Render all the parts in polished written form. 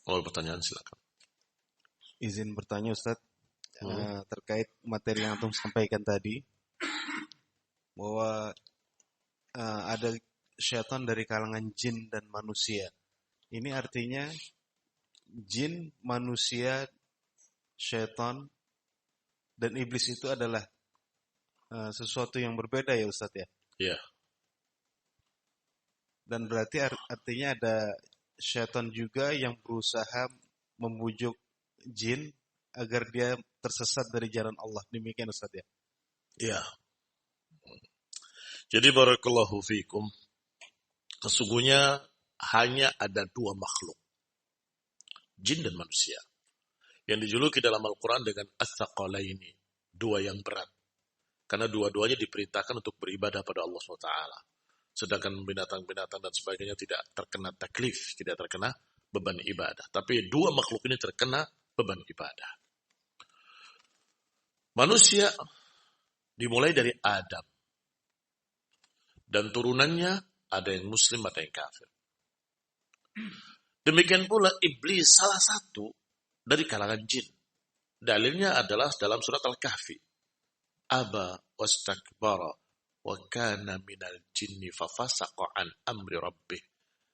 Kalau pertanyaan silakan. Izin bertanya Ustadz, Hmm. terkait materi yang antum sampaikan tadi, bahwa ada syaitan dari kalangan jin dan manusia. Ini artinya jin, manusia, syaitan, dan iblis itu adalah sesuatu yang berbeda ya Ustadz ya? Ya, Dan berarti artinya ada syaitan juga yang berusaha membujuk jin agar dia tersesat dari jalan Allah. Demikian Ustaz ya. ya. Jadi barakallahu fikum. Sesungguhnya hanya ada dua makhluk, jin dan manusia, yang dijuluki dalam Al-Quran dengan ats-tsaqalaini, dua yang berat. Karena dua-duanya diperintahkan untuk beribadah pada Allah SWT. Sedangkan binatang-binatang dan sebagainya tidak terkena taklif, tidak terkena beban ibadah. Tapi dua makhluk ini terkena beban ibadah. Manusia dimulai dari Adam. Dan turunannya ada yang muslim, ada yang kafir. Demikian pula iblis salah satu dari kalangan jin. Dalilnya adalah dalam surat Al-Kahfi. Aba wastakbara wa kana minal jinni fafasaqa an amri rabbih.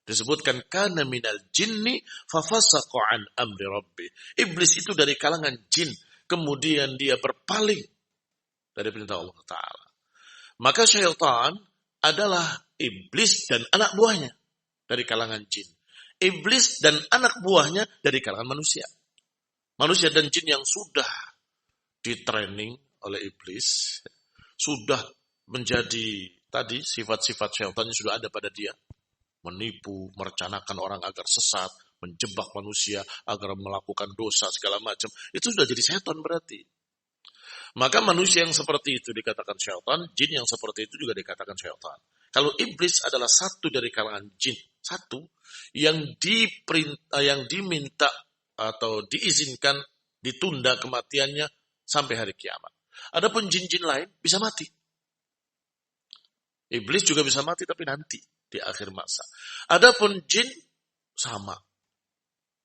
Disebutkan kana minal jinni fafasaqa an amri rabbih. Iblis itu dari kalangan jin, kemudian dia berpaling dari perintah Allah Ta'ala. Maka syaitan adalah iblis dan anak buahnya dari kalangan jin. Iblis dan anak buahnya dari kalangan manusia. Manusia dan jin yang sudah di-training oleh iblis, sudah menjadi tadi sifat-sifat syaitannya sudah ada pada dia. Menipu, merencanakan orang agar sesat, menjebak manusia agar melakukan dosa segala macam. Itu sudah jadi syaitan berarti. Maka manusia yang seperti itu dikatakan syaitan, jin yang seperti itu juga dikatakan syaitan. Kalau iblis adalah satu dari kalangan jin, satu yang diminta atau diizinkan ditunda kematiannya sampai hari kiamat. Adapun jin-jin lain bisa mati. Iblis juga bisa mati tapi nanti di akhir masa. Adapun jin sama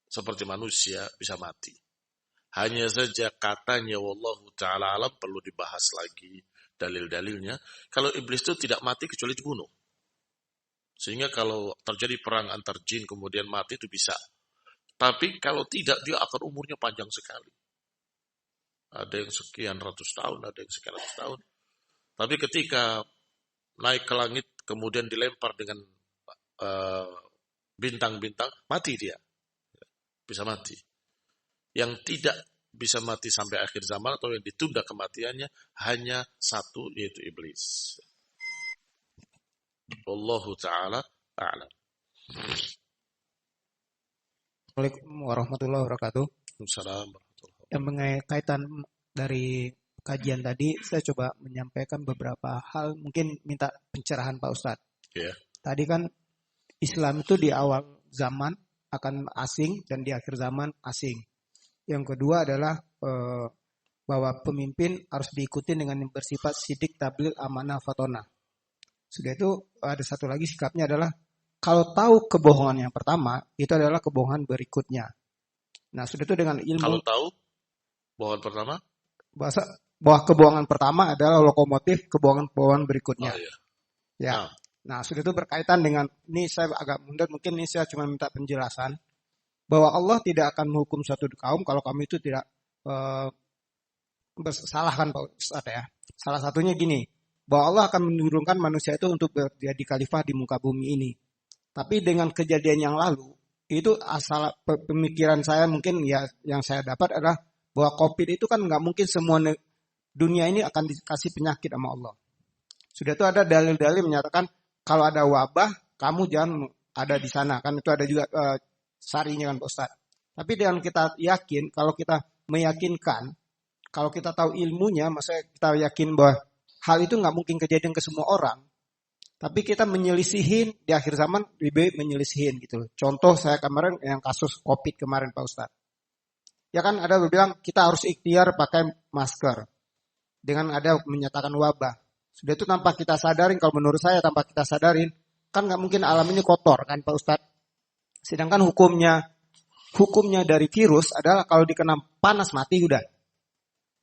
seperti manusia bisa mati. Hanya saja katanya wallahu ta'ala alam perlu dibahas lagi dalil-dalilnya. Kalau iblis itu tidak mati kecuali dibunuh. Sehingga kalau terjadi perang antar jin kemudian mati itu bisa. Tapi kalau tidak dia akan umurnya panjang sekali. Ada yang sekian ratus tahun, ada yang sekian ratus tahun. Tapi ketika naik ke langit kemudian dilempar dengan bintang-bintang, mati dia. Bisa mati. Yang tidak bisa mati sampai akhir zaman atau yang ditunda kematiannya hanya satu, yaitu iblis. Wallahu ta'ala a'lam. Assalamualaikum warahmatullahi wabarakatuh. Assalamualaikum. Yang berkaitan dari kajian tadi, saya coba menyampaikan beberapa hal, mungkin minta pencerahan Pak Ustadz. Ya. Tadi kan Islam itu di awal zaman akan asing dan di akhir zaman asing. Yang kedua adalah bahwa pemimpin harus diikuti dengan yang bersifat sidik, tabligh, amanah, fatonah. Sudah itu ada satu lagi sikapnya adalah kalau tahu kebohongan yang pertama, itu adalah kebohongan berikutnya. Nah, sudah itu dengan ilmu. Kalau tahu bohongan pertama? Bahwa kebohongan pertama adalah lokomotif kebohongan berikutnya. Oh, iya. Ya. Nah, sudah itu berkaitan dengan, ini saya agak mundur, mungkin ini saya cuma minta penjelasan. Bahwa Allah tidak akan menghukum suatu kaum kalau kami itu tidak bersalahkan Pak Ustadz ya. Salah satunya gini, bahwa Allah akan menurunkan manusia itu untuk menjadi khalifah di muka bumi ini. Tapi dengan kejadian yang lalu, itu asal pemikiran saya mungkin ya yang saya dapat adalah bahwa COVID itu kan nggak mungkin semua dunia ini akan dikasih penyakit sama Allah. Sudah itu ada dalil-dalil menyatakan kalau ada wabah, kamu jangan ada di sana. Kan itu ada juga sarinya kan Pak Ustadz. Tapi dengan kita yakin, kalau kita meyakinkan, kalau kita tahu ilmunya, maksudnya kita yakin bahwa hal itu nggak mungkin kejadian ke semua orang. Tapi kita menyelisihin di akhir zaman, lebih menyelisihin gitu loh. Contoh saya kemarin yang kasus COVID kemarin Pak Ustadz. Ya kan ada bilang kita harus ikhtiar pakai masker. Dengan ada menyatakan wabah. Sudah itu tanpa kita sadarin, kalau menurut saya tanpa kita sadarin, kan nggak mungkin alam ini kotor kan Pak Ustadz. Sedangkan hukumnya hukumnya dari virus adalah kalau dikena panas mati udah.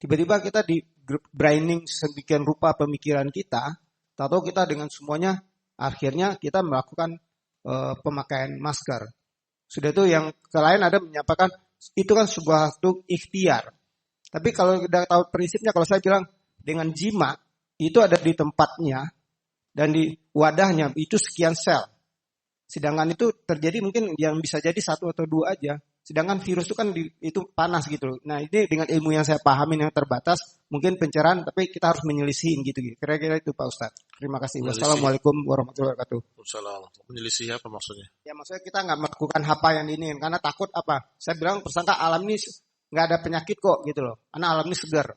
Tiba-tiba kita di braining sedemikian rupa pemikiran kita, tahu kita dengan semuanya akhirnya kita melakukan pemakaian masker. Sudah itu yang lain ada menyampaikan itu kan sebuah ikhtiar. Tapi kalau udah tahu prinsipnya, kalau saya bilang dengan jima itu ada di tempatnya dan di wadahnya itu sekian sel. Sedangkan itu terjadi mungkin yang bisa jadi 1 atau 2 aja. Sedangkan virus itu kan itu panas gitu loh. Nah ini dengan ilmu yang saya pahamin yang terbatas, mungkin pencerahan, tapi kita harus menyelisihin gitu. Kira-kira itu Pak Ustadz. Terima kasih. Wassalamualaikum warahmatullahi wabarakatuh. Assalamualaikum. Menyelisih apa maksudnya? Ya maksudnya kita nggak melakukan apa yang diingin karena takut apa? Saya bilang persangka alam ini nggak ada penyakit kok gitu loh. Karena alam ini segar.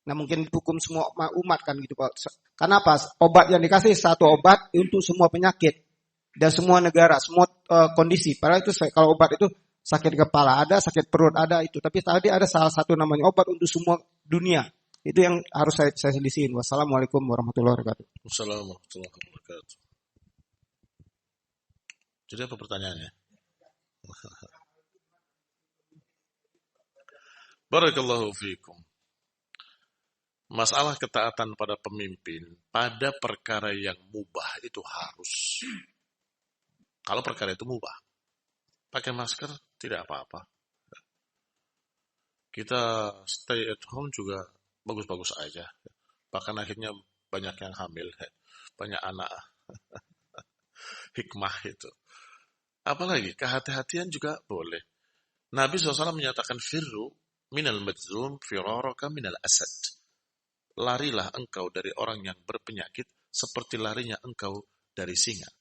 Nah mungkin hukum semua umat kan gitu Pak. Karena apa? Obat yang dikasih satu obat untuk semua penyakit dan semua negara, semua kondisi. Padahal itu kalau obat itu sakit kepala ada, sakit perut ada itu. Tapi tadi ada salah satu namanya obat untuk semua dunia. Itu yang harus saya selisihin. Wassalamualaikum warahmatullahi wabarakatuh. Wassalamualaikum warahmatullahi wabarakatuh. Jadi apa pertanyaannya? Barakallahu fiikum. Masalah ketaatan pada pemimpin pada perkara yang mubah itu harus. Kalau perkara itu mubah, pakai masker tidak apa-apa. Kita stay at home juga bagus-bagus aja. Bahkan akhirnya banyak yang hamil, banyak anak. Hikmah itu. Apalagi kehati-hatian juga boleh. Nabi SAW menyatakan firru minal madzlum firaraka minal asad. Larilah engkau dari orang yang berpenyakit seperti larinya engkau dari singa.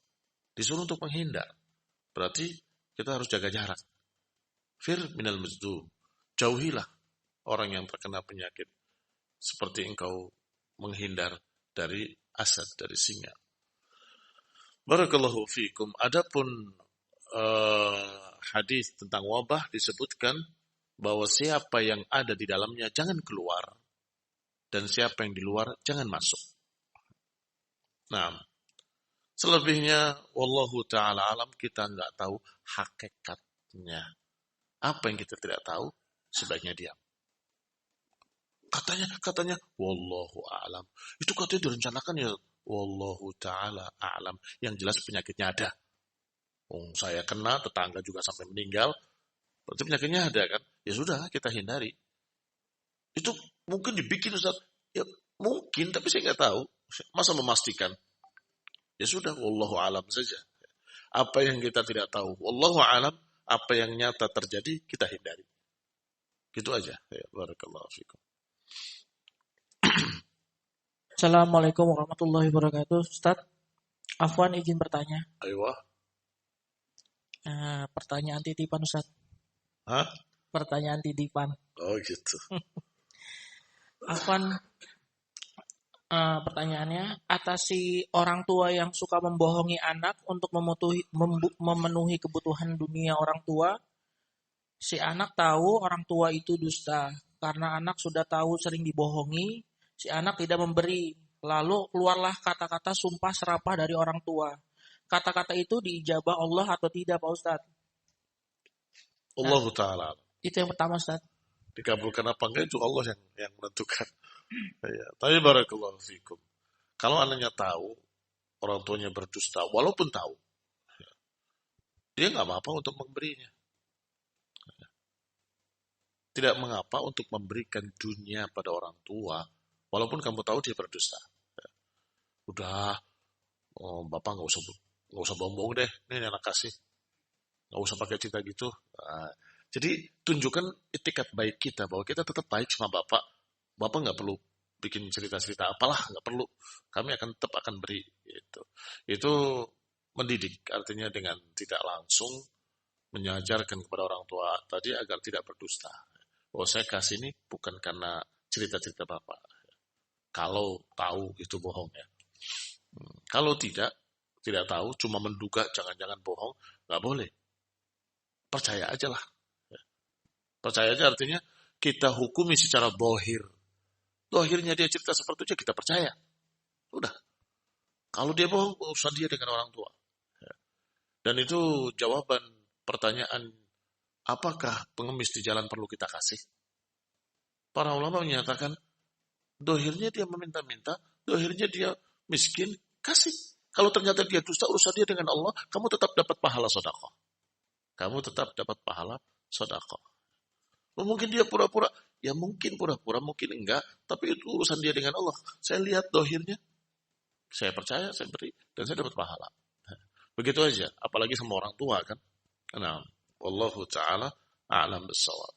Disuruh untuk menghindar. Berarti kita harus jaga jarak. Fir minal madzlum. Jauhilah orang yang terkena penyakit seperti engkau menghindar dari asad, dari singa. Barakallahu fiikum. Adapun hadis tentang wabah disebutkan bahwa siapa yang ada di dalamnya jangan keluar dan siapa yang di luar jangan masuk. Nah, selebihnya wallahu taala alam, kita nggak tahu hakikatnya. Apa yang kita tidak tahu, sebaiknya diam. Katanya wallahu alam. Itu katanya direncanakan ya wallahu taala alam. Yang jelas penyakitnya ada. Saya kena, tetangga juga sampai meninggal. Berarti penyakitnya ada kan? Ya sudah, kita hindari. Itu mungkin dibikin Ustaz. Ya mungkin, tapi saya nggak tahu. Masa memastikan? Ya sudah, wallahu alam saja. Apa yang kita tidak tahu, wallahu alam. Apa yang nyata terjadi, kita hindari. Gitu aja. Ya, barakallahu fikum. Assalamualaikum warahmatullahi wabarakatuh. Ustaz, Afwan izin bertanya. Ayo. Pertanyaan titipan Ustaz. Hah? Pertanyaan titipan. Oh gitu. Afwan, pertanyaannya, atasi orang tua yang suka membohongi anak untuk memenuhi kebutuhan dunia orang tua. Si anak tahu orang tua itu dusta. Karena anak sudah tahu sering dibohongi, si anak tidak memberi. Lalu keluarlah kata-kata sumpah serapah dari orang tua. Kata-kata itu diijabah Allah atau tidak Pak Ustadz? Allah Ta'ala. Itu yang pertama Ustadz. Dikabulkan apa enggak itu Allah yang menentukan. Ya, tapi barakallahu fikum. Kalau anaknya tahu orang tuanya berdusta, walaupun tahu, dia nggak apa-apa untuk memberinya. Tidak mengapa untuk memberikan dunia pada orang tua, walaupun kamu tahu dia berdusta. Udah, bapak nggak usah bohong deh, ini anak kasih, nggak usah pakai cerita gitu. Jadi tunjukkan etikat baik kita bahwa kita tetap baik sama bapak. Bapak nggak perlu bikin cerita-cerita apalah, nggak perlu. Kami akan tetap akan beri. Itu mendidik, artinya dengan tidak langsung mengajarkan kepada orang tua tadi agar tidak berdusta. Oh saya kasih ini bukan karena cerita-cerita bapak. Kalau tahu itu bohong ya. Kalau tidak tahu, cuma menduga jangan-jangan bohong, nggak boleh. Percaya aja lah. Percaya aja artinya kita hukumi secara dohir. Dohirnya dia cerita seperti itu, kita percaya. Udah. Kalau dia bohong, urusan dia dengan orang tua. Dan itu jawaban pertanyaan Apakah pengemis di jalan perlu kita kasih? Para ulama menyatakan, dohirnya dia meminta-minta, dohirnya dia miskin, kasih. Kalau ternyata dia dusta, urusan dia dengan Allah, kamu tetap dapat pahala sedekah. Kamu tetap dapat pahala sedekah. Mungkin dia pura-pura, ya mungkin pura-pura, mungkin enggak, tapi itu urusan dia dengan Allah. Saya lihat dohirnya, saya percaya, saya beri, dan saya dapat pahala. Begitu aja, apalagi sama orang tua kan. Nah, wallahu ta'ala a'lam bissawab.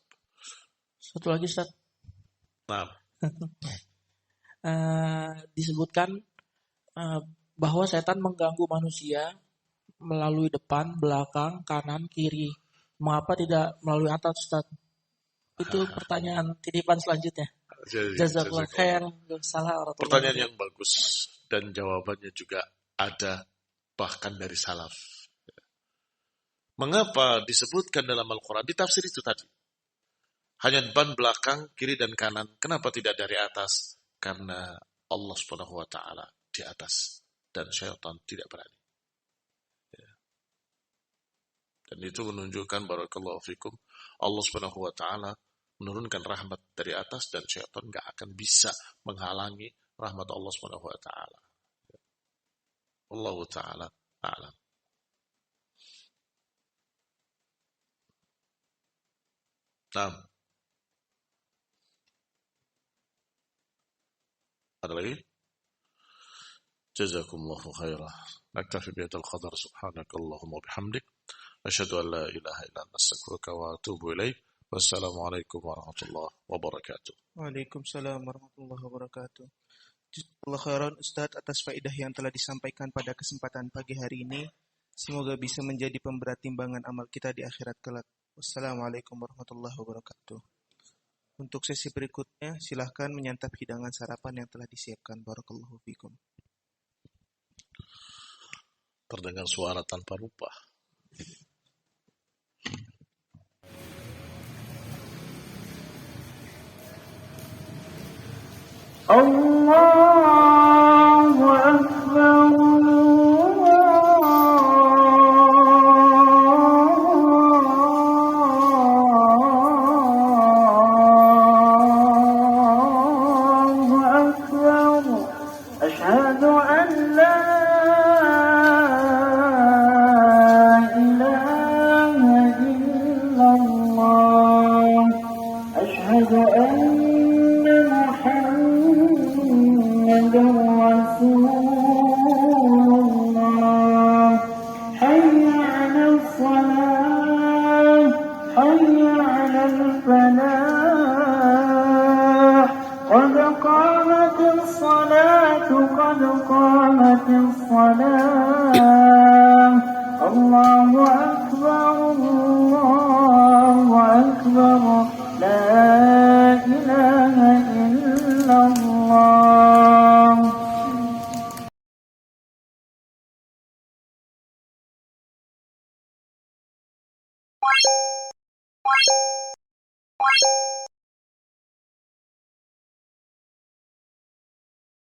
Satu lagi Ustaz. Nah, Disebutkan bahwa setan mengganggu manusia melalui depan, belakang, kanan, kiri. Mengapa tidak melalui atas Ustaz? Itu pertanyaan titipan selanjutnya. Jazakallah khair. Pertanyaan yang bagus dan jawabannya juga ada bahkan dari salaf. Mengapa disebutkan dalam Al-Quran? Di tafsir itu tadi. Hanya ban belakang, kiri dan kanan. Kenapa tidak dari atas? Karena Allah Subhanahu wa taala di atas dan syaitan tidak berani. Dan itu menunjukkan barakallahu fikum, Allah Subhanahu wa taala menurunkan rahmat dari atas dan syaitan enggak akan bisa menghalangi rahmat Allah Subhanahu wa taala. Allah taala a'lam. Nah, ada lagi? Jazakumullahu khairah. Naktafi bihadzal qadar. Subhanakallahumma bihamdik asyhadu an la ilaha illa anta astaghfiruka wa atubu ilaik. Wassalamualaikum warahmatullahi wabarakatuh. Waalaikumsalam warahmatullahi wabarakatuh. Jazakallahu khairan Ustaz atas faedah yang telah disampaikan pada kesempatan pagi hari ini. Semoga bisa menjadi pemberat timbangan amal kita di akhirat kelak. Wassalamualaikum warahmatullahi wabarakatuh. Untuk sesi berikutnya, silahkan menyantap hidangan sarapan yang telah disiapkan. Barakallahu fikum. Terdengar suara tanpa rupa. Allahu Akbar.